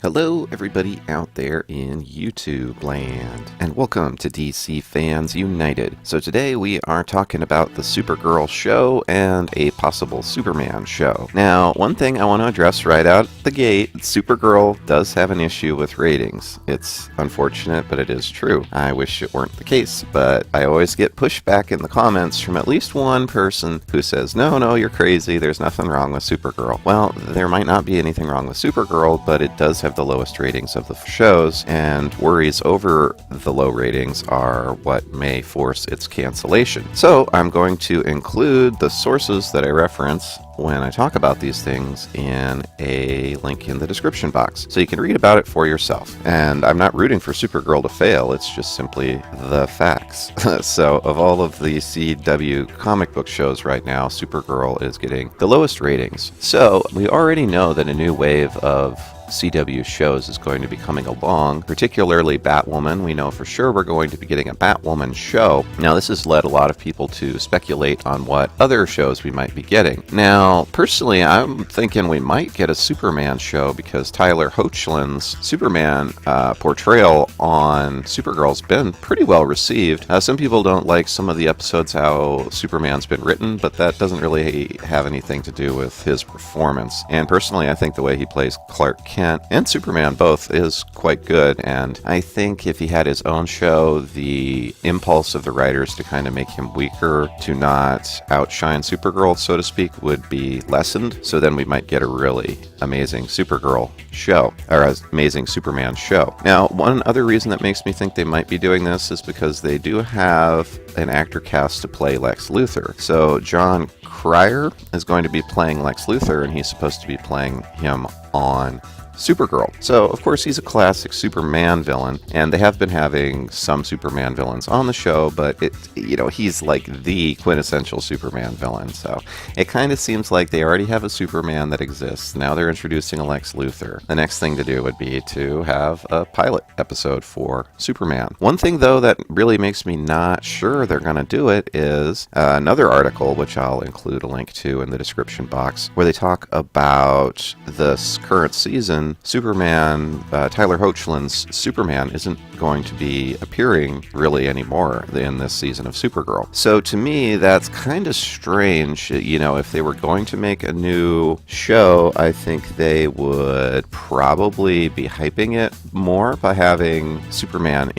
Hello, everybody out there in YouTube land, and welcome to DC Fans United. So today we are talking about the Supergirl show and a possible Superman show. Now, one thing I want to address right out the gate, Supergirl does have an issue with ratings. It's unfortunate, but it is true. I wish it weren't the case, but I always get pushback in the comments from at least one person who says, no, you're crazy, there's nothing wrong with Supergirl. Well, there might not be anything wrong with Supergirl, but it does have the lowest ratings of the shows, and worries over the low ratings are what may force its cancellation. So I'm going to include the sources that I reference when I talk about these things in a link in the description box, so you can read about it for yourself. And I'm not rooting for Supergirl to fail, it's just simply the facts. So of all of the CW comic book shows right now, Supergirl is getting the lowest ratings. So we already know that a new wave of CW shows is going to be coming along, particularly Batwoman. We know for sure we're going to be getting a Batwoman show. Now, this has led a lot of people to speculate on what other shows we might be getting. Now, personally, I'm thinking we might get a Superman show because Tyler Hoechlin's Superman portrayal on Supergirl's been pretty well received. Some people don't like some of the episodes how Superman's been written, but that doesn't really have anything to do with his performance. And personally, I think the way he plays Clark Kent and Superman both is quite good, and I think if he had his own show, the impulse of the writers to kind of make him weaker, to not outshine Supergirl, so to speak, would be lessened. So then we might get a really amazing Supergirl show, or an amazing Superman show. Now, one other reason that makes me think they might be doing this is because they do have an actor cast to play Lex Luthor. So John Cryer is going to be playing Lex Luthor, and he's supposed to be playing him on Supergirl. So, of course, he's a classic Superman villain, and they have been having some Superman villains on the show, but he's like the quintessential Superman villain. So, it kind of seems like they already have a Superman that exists. Now they're introducing a Lex Luthor. The next thing to do would be to have a pilot episode for Superman. One thing, though, that really makes me not sure they're going to do it is another article, which I'll include a link to in the description box, where they talk about this current season. Superman, Tyler Hoechlin's Superman isn't going to be appearing really anymore in this season of Supergirl. So to me, that's kind of strange. If they were going to make a new show, I think they would probably be hyping it more by having Superman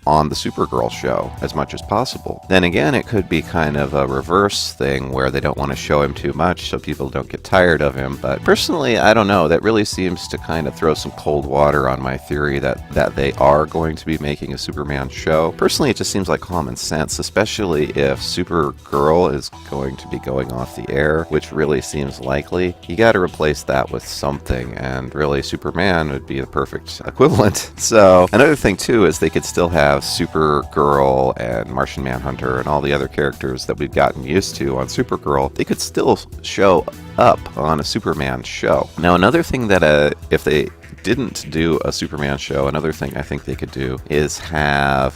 on the Supergirl show as much as possible. Then again, it could be kind of a reverse thing where they don't want to show him too much so people don't get tired of him. But personally, I don't know. That really seems to kind of throw some cold water on my theory that they are going to be making a Superman show. Personally, it just seems like common sense, especially if Supergirl is going to be going off the air, which really seems likely. You got to replace that with something, and really Superman would be the perfect equivalent. So another thing too is they could still have Supergirl and Martian Manhunter and all the other characters that we've gotten used to on Supergirl. They could still show up on a Superman show. Now, another thing that if they didn't do a Superman show, another thing I think they could do is have,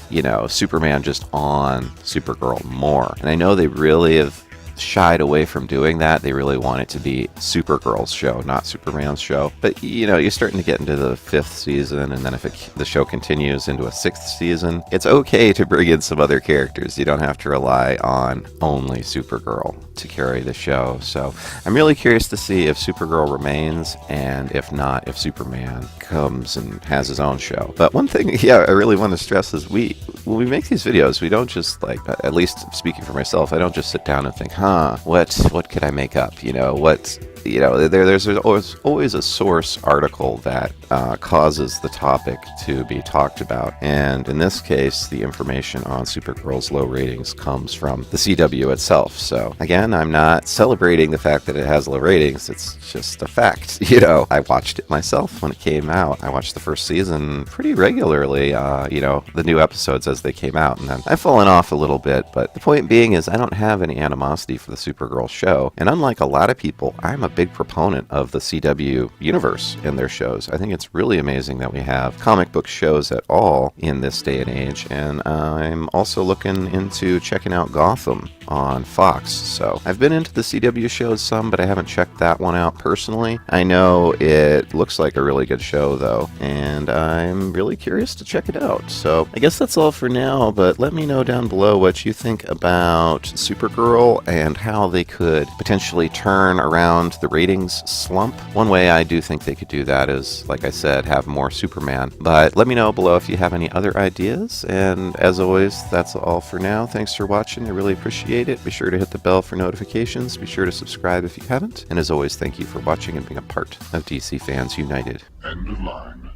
Superman just on Supergirl more. And I know they really have shied away from doing that. They really want it to be Supergirl's show, not Superman's show. But you're starting to get into the 5th season, and then if the show continues into a 6th season, it's okay to bring in some other characters. You don't have to rely on only Supergirl to carry the show. So I'm really curious to see if Supergirl remains, and if not, if Superman comes and has his own show. But one thing, I really want to stress is when we make these videos, we don't just at least speaking for myself, I don't just sit down and think, what could I make up? There's always a source article that causes the topic to be talked about. And in this case, the information on Supergirl's low ratings comes from the CW itself. So again, I'm not celebrating the fact that it has low ratings. It's just a fact. I watched it myself when it came out. I watched the first season pretty regularly, the new episodes as they came out. And then I've fallen off a little bit. But the point being is I don't have any animosity for the Supergirl show. And unlike a lot of people, I'm a big proponent of the CW universe and their shows. I think it's really amazing that we have comic book shows at all in this day and age. And I'm also looking into checking out Gotham on Fox. So I've been into the CW shows some, but I haven't checked that one out personally. I know it looks like a really good show though, and I'm really curious to check it out. So I guess that's all for now, but let me know down below what you think about Supergirl and how they could potentially turn around the ratings slump. One way I do think they could do that is, like I said, have more Superman. But let me know below if you have any other ideas, and as always, that's all for now. Thanks for watching. I really appreciate it. Be sure to hit the bell for notifications. Be sure to subscribe if you haven't. And as always, thank you for watching and being a part of DC Fans United. End of line.